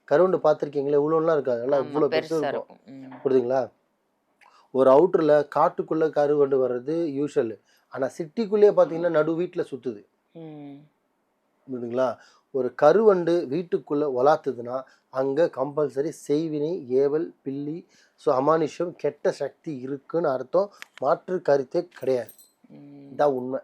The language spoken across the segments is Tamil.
கருவண்டு பார்த்துருக்கீங்களா? இவ்வளோலாம் இருக்காது. எல்லாம் ஆமா. இவ்வளோ பெருசு பெருசா இருக்கும். இருக்கும். புரியுதுங்களா? ஒரு அவுட்டர்ல காட்டுக்குள்ள கருவண்டு வர்றது யூசுவல். ஆனா சிட்டிக்குள்ளேயே பார்த்தீங்கன்னா, நடு வீட்ல சுத்துது. ம். புரியுதுங்களா? ஒரு கருவண்டு வீட்டுக்குள்ள உலாத்துதுன்னா, அங்க கம்பல்சரி செய்வினை, ஏவல், பில்லி, அமானுஷ்யம், கெட்ட சக்தி இருக்குன்னு அர்த்தம். மாற்று கருத்தே கிடையாது. ம். இதான் உண்மை.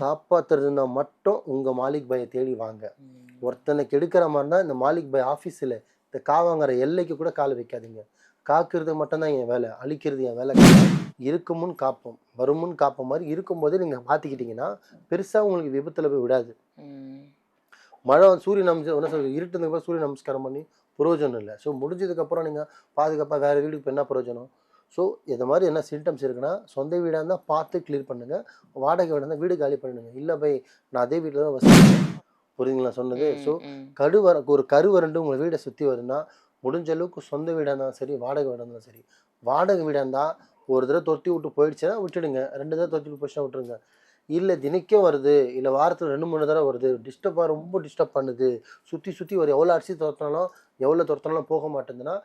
காப்பாத்துறதுன்னா மட்டும் உங்க மாலிக் பாய தேடி வாங்க. ம். ஒருத்தனை கெடுக்கிற மாதிரினா இந்த மாலிக் பாய் ஆஃபீஸில் இந்த காவாங்கிற எல்லைக்கு கூட கால் வைக்காதீங்க. காக்கிறது மட்டும்தான் என் வேலை, அழிக்கிறது என் வேலை கிடையாது. இருக்கும் முன் காப்போம், வரும் முன் காப்போம் மாதிரி இருக்கும்போது நீங்கள் மாற்றிக்கிட்டீங்கன்னா பெருசாக உங்களுக்கு விபத்தில் போய் விடாது. ம். மழை சூரிய என்ன சொல்றது, இருட்டுனதுக்கு சூரிய நமஸ்காரம் பண்ணி பிரயோஜனம் இல்லை. ஸோ முடிஞ்சதுக்கப்புறம் நீங்கள் பாதுகாப்பாக வேறு வீட்டுக்கு இப்போ என்ன பிரயோஜனம்? ஸோ இது மாதிரி என்ன சிம்டம்ஸ் இருக்குன்னா, சொந்த வீடாக இருந்தால் பார்த்து கிளியர் பண்ணுங்கள். வாடகை வீடாக இருந்தால் வீடு காலி பண்ணிடுங்க. இல்லை போய் நான் அதே வீட்டில் தான் வசிக்கிறேன். புரியுதுங்களா சொன்னது? ஸோ ஒரு கருவரண்டு உங்கள் வீடை சுற்றி வருதுன்னா, முடிஞ்ச அளவுக்கு சொந்த வீடாக இருந்தாலும் சரி, வாடகை வீடாக இருந்தாலும் சரி. வாடகை வீடாக இருந்தால் ஒரு தடவை தொத்தி விட்டு போயிடுச்சுன்னா விட்டுடுங்க. 2 தடவை தொத்தி விட்டு போயிடுச்சுன்னா விட்டுருங்க. இல்லை தினைக்கும் வருது, இல்லை வாரத்தில் 2, 3 தடவை வருது, ரொம்ப டிஸ்டர்ப் பண்ணுது, சுற்றி சுற்றி வரும், எவ்வளோ அரிசி துரத்தினாலும் எவ்வளோ துரத்தினாலும் போக மாட்டேங்குதுன்னா,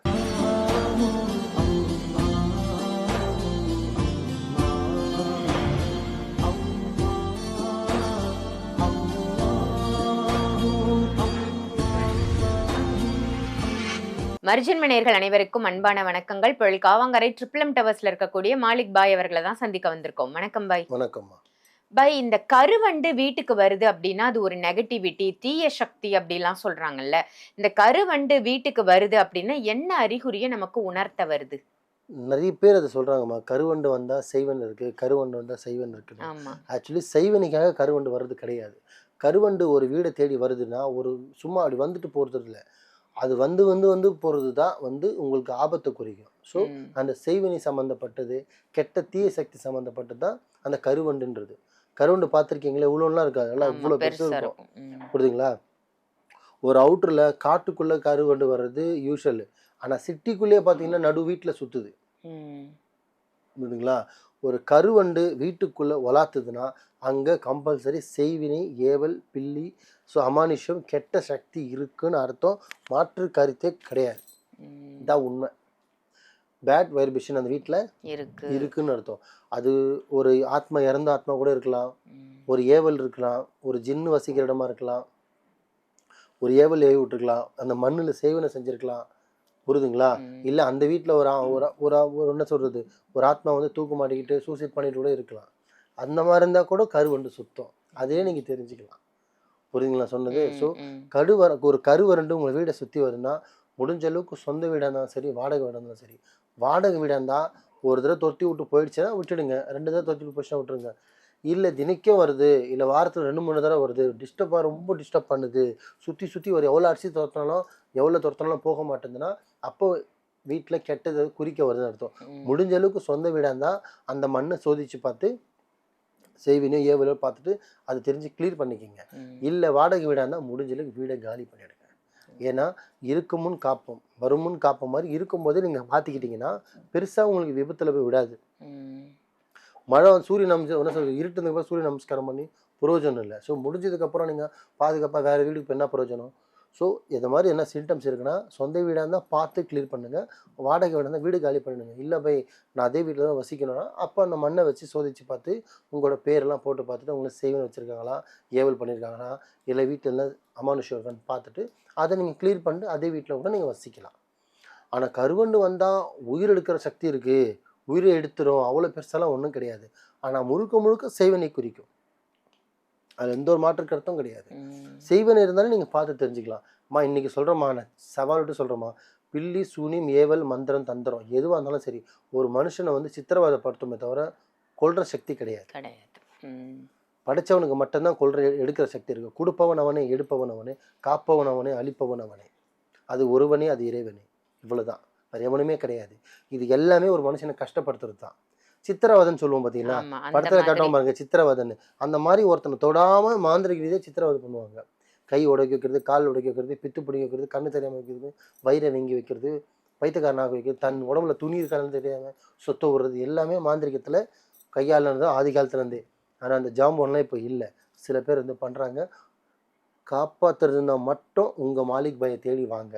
மர்ஜன்ம நேயர்கள் அனைவருக்கும் அன்பான வணக்கங்கள். பொருள் காவாங்கரை ட்ரிபிள் டவர்ஸ்ல இருக்கக்கூடிய மாலிக் பாய் அவர்களை தான் சந்திக்க வந்திருக்கோம். வணக்கம் பாய். வணக்கம்மா. பாய், இந்த கருவண்டு வீட்டுக்கு வருது அப்படின்னா அது ஒரு நெகட்டிவிட்டி, தீய சக்தி அப்படிலாம் சொல்றாங்கல்ல. இந்த கருவண்டு வீட்டுக்கு வருது அப்படின்னா என்ன அறிகுறியை நமக்கு உணர்த்த வருது? நிறைய பேர் அதை சொல்கிறாங்கம்மா. கருவண்டு வந்தால் செய்வன் இருக்குது, கருவண்டு வந்தால் செய்வன் இருக்குன்னு. ஆமா. ஆக்சுவலி செய்வனிக்காக கருவண்டு வர்றது கிடையாது. கருவண்டு ஒரு வீடை தேடி வருதுன்னா, ஒரு சும்மா அப்படி வந்துட்டு போகிறது இல்லை. அது வந்து வந்து வந்து போகிறது தான் உங்களுக்கு ஆபத்தை குறிக்கும். ஸோ அந்த செய்வினை சம்மந்தப்பட்டது, கெட்ட தீய சக்தி சம்மந்தப்பட்டது தான் அந்த கருவண்டுன்றது. கருவண்டு பார்த்துருக்கீங்களா? இவ்வளோலாம் இருக்காது. எல்லாம் இவ்வளோ பெருசு இருக்கும். புரியுதுங்களா? ஒரு அவுட்டரில் காட்டுக்குள்ளே கருவண்டு வர்றது யூஷுவல். ஆனால் சிட்டிக்குள்ளேயே பார்த்தீங்கன்னா நடு வீட்டில் சுற்றுது. புரியுதுங்களா? ஒரு கருவண்டு வீட்டுக்குள்ளே உலாத்துதுன்னா, அங்கே கம்பல்சரி செய்வினை, ஏவல், பில்லி, அமானுஷ்யம், கெட்ட சக்தி இருக்குன்னு அர்த்தம். மாற்று கருத்தே கிடையாது. இதான் உண்மை. பேட் வைப்ரேஷன் அந்த வீட்டில் இருக்குன்னு அர்த்தம். அது ஒரு ஆத்மா, இறந்த ஆத்மா கூட இருக்கலாம், ஒரு ஏவல் இருக்கலாம், ஒரு ஜின்னு வசிக்கிற இடமா இருக்கலாம், ஒரு ஏவல் ஏவி விட்டுருக்கலாம், அந்த மண்ணில் சேவனை செஞ்சுருக்கலாம். புரியுதுங்களா? இல்லை அந்த வீட்டில் ஒரு என்ன சொல்கிறது, ஒரு ஆத்மா தூக்கு மாட்டிக்கிட்டு சூசைட் பண்ணிட்டு கூட இருக்கலாம். அந்த மாதிரி இருந்தால் கூட கருவண்டு சுத்தம். அதே நீங்கள் தெரிஞ்சுக்கலாம். புரியுதுங்களா சொன்னது? ஸோ ஒரு கருவரண்டு உங்கள் வீடை சுற்றி வருதுன்னா, முடிஞ்ச அளவுக்கு சொந்த வீடாக இருந்தாலும் சரி, வாடகை வீடாக இருந்தாலும் சரி. வாடகை வீடாக இருந்தால் ஒரு தடவை தொத்தி விட்டு போயிடுச்சுன்னா விட்டுடுங்க. 2 தடவை தொத்தி விட்டு போயிடுச்சுன்னா விட்டுருங்க. இல்லை தினைக்கும் வருது, இல்லை வாரத்தில் 2, 3 தடவை வருது, ரொம்ப டிஸ்டர்ப் பண்ணுது, சுற்றி சுற்றி வரும், எவ்வளோ அரிசி துரத்தினாலும் போக மாட்டேங்குதுன்னா, அப்போ வீட்டில் கெட்டது குறிக்க வருதுன்னு அர்த்தம். முடிஞ்ச அளவுக்கு சொந்த வீடாக இருந்தால் அந்த மண்ணை சோதித்து பார்த்து செய்வினோ ஏவலோ பார்த்துட்டு அது தெரிஞ்சு கிளியர் பண்ணிக்கிங்க. இல்லை வாடகை வீடாக இருந்தால் முடிஞ்ச அளவுக்கு வீடை காலி பண்ணிவிடுங்க. ஏன்னா இருக்கும் முன் காப்போம், வரும் முன் காப்போம் மாதிரி இருக்கும்போதே நீங்கள் மாற்றிக்கிட்டிங்கன்னா பெருசாக உங்களுக்கு விபத்தில் போய் விடாது. மழை சூரிய என்ன சொல்றது, இருட்டுனதுக்கு சூரிய நமஸ்காரம் பண்ணி பிரயோஜனம் இல்லை. ஸோ முடிஞ்சதுக்கப்புறம் நீங்கள் பாதுகாப்பாக வேறு வீட்டுக்கு இப்போ என்ன பிரயோஜனம்? ஸோ இது மாதிரி என்ன சிம்டம்ஸ் இருக்குன்னா, சொந்த வீடாக இருந்தால் பார்த்து கிளியர் பண்ணுங்கள். வாடகை வீடாக இருந்தால் வீடு காலி பண்ணிடுங்க. இல்லை போய் நான் அதே வீட்டில் தான் வசிக்கணும்னா, அப்போ அந்த மண்ணை வச்சு சோதித்து பார்த்து உங்களோட பேரெல்லாம் போட்டு பார்த்துட்டு உங்களுக்கு சேவன் வச்சுருக்காங்களா, ஏவல் பண்ணியிருக்காங்களா, இல்லை வீட்டில் எல்லாம் அமானுஷ்யம் இருக்கான்னு பார்த்துட்டு அதை நீங்கள் கிளியர் பண்ணிட்டு அதே வீட்டில் கூட நீங்கள் வசிக்கலாம். ஆனால் கருவண்டு வந்தால் உயிர் எடுக்கிற சக்தி இருக்குது, உயிரை எடுத்துரும், அவ்வளோ பெருசாலாம் ஒன்றும் கிடையாது. ஆனால் முழுக்க முழுக்க செய்வனை குறிக்கும். அது எந்த ஒரு மாற்று கருத்தும் கிடையாது. செய்வனை இருந்தாலும் நீங்கள் பார்த்து தெரிஞ்சுக்கலாம். அம்மா இன்னைக்கு சொல்கிறோம்மா, நான் சவால் விட்டு சொல்கிறோம்மா, பில்லி, சூனியம், ஏவல், மந்திரம், தந்திரம் எதுவாக இருந்தாலும் சரி, ஒரு மனுஷனை சித்திரவதைப்படுத்துமே தவிர கொல்ற சக்தி கிடையாது. படைச்சவனுக்கு மட்டும்தான் எடுக்கிற சக்தி இருக்குது. கொடுப்பவன் அவனே, எடுப்பவன் அவனே, காப்பவன் அவனே, அழிப்பவன் அவனே. அது ஒருவனே, அது இறைவனே. இவ்வளோதான், வேறு எவனுமே கிடையாது. இது எல்லாமே ஒரு மனுஷனை கஷ்டப்படுத்துறது தான். சித்திரவதன்னு சொல்லுவோம் பார்த்தீங்களா, படத்தில் காட்டுவோம் பாருங்க சித்திரவதன்னு. அந்த மாதிரி ஒருத்தனை தொடாமல் மாந்திரிக ரீதியாக சித்திரவதை பண்ணுவாங்க. கை உடைக்க வைக்கிறது, கால் உடைக்க வைக்கிறது, பித்து பிடிக்க வைக்கிறது, கண்ணு தெரியாமல் வைக்கிறது, வயிறை வீங்கி வைக்கிறது, வயிற்றுக்காரனாக வைக்கிறது, தன் உடம்புல துணி இருக்கான்னு தெரியாமல் சொத்த விடுறது, எல்லாமே மாந்திரிகத்தில் கையாளுனது ஆதி காலத்துலேருந்தே. ஆனால் அந்த ஜாம்பவன்லாம் இப்போ இல்லை. சில பேர் பண்ணுறாங்க. காப்பாத்துறதுன்னா மட்டும் உங்க மாலிக் பாயை தேடி வாங்க.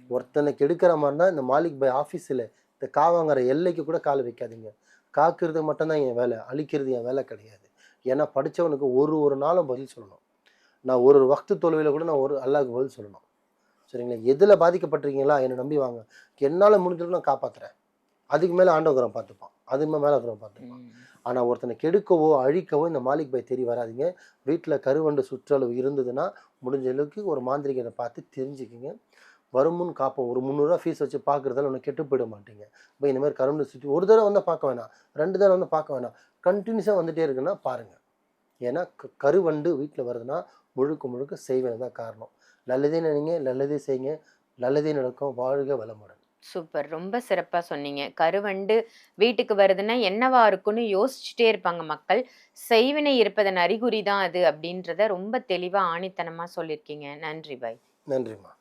ஒருத்தனை கெடுக்கிற மாதிரி இருந்தா இந்த மாலிக் பாய் ஆஃபீஸில் இந்த வாங்குற எல்லைக்கு கூட கால் வைக்காதீங்க. காக்கிறது மட்டும்தான் என் வேலை, அழிக்கிறது என் வேலை கிடையாது. ஏன்னா படித்தவனுக்கு ஒரு நாளும் பதில் சொல்லணும். நான் ஒரு வக்து தொழுவையில் கூட நான் அல்லாஹ்க்கு பதில் சொல்லணும். சரிங்களா? எதில் பாதிக்கப்பட்டிருக்கீங்களா என்னை நம்பி வாங்க, என்னால் முடிஞ்சளவு நான் காப்பாற்றுறேன். அதுக்கு மேலே ஆண்டவன் பார்த்துப்பான், அதுக்கு மேலே இருக்கிறவன் பார்த்துப்பான். ஆனால் ஒருத்தனை கெடுக்கவோ அழிக்கவோ இந்த மாலிக் பாய் தேடி வராதிங்க. வீட்டில் கருவண்டு சுற்றளவு இருந்ததுன்னா முடிஞ்ச அளவுக்கு ஒரு மாந்திரிகரை பார்த்து தெரிஞ்சுக்கிங்க. வருமுன் காப்போம். ஒரு 300 ஃபீஸ் வச்சு பார்க்குறதால ஒன்று கெட்டு போயிட மாட்டீங்க. இப்போ இந்த மாதிரி கருவண்டு சுற்றி ஒரு தடவை வந்து பார்க்க வேணாம், 2 தடவை வந்து பார்க்க வேணாம், கண்டினியூஸாக வந்துகிட்டே இருக்குன்னா பாருங்கள். ஏன்னா கருவண்டு வீட்டில் வருதுன்னா முழுக்க செய்வேன் தான் காரணம். நல்லதே நினைங்க, நல்லதே செய்யுங்க, நல்லதே நடக்கும். வாழ்க வளமுடன். சூப்பர். ரொம்ப சிறப்பா சொன்னீங்க. கருவண்டு வீட்டுக்கு வருதுன்னா என்னவா இருக்குன்னு யோசிச்சுட்டே இருப்பாங்க மக்கள். செய்வினை இருப்பதன் அறிகுறி தான் அது அப்படின்றத ரொம்ப தெளிவா ஆணித்தனமா சொல்லியிருக்கீங்க. நன்றி பாய். நன்றிம்மா.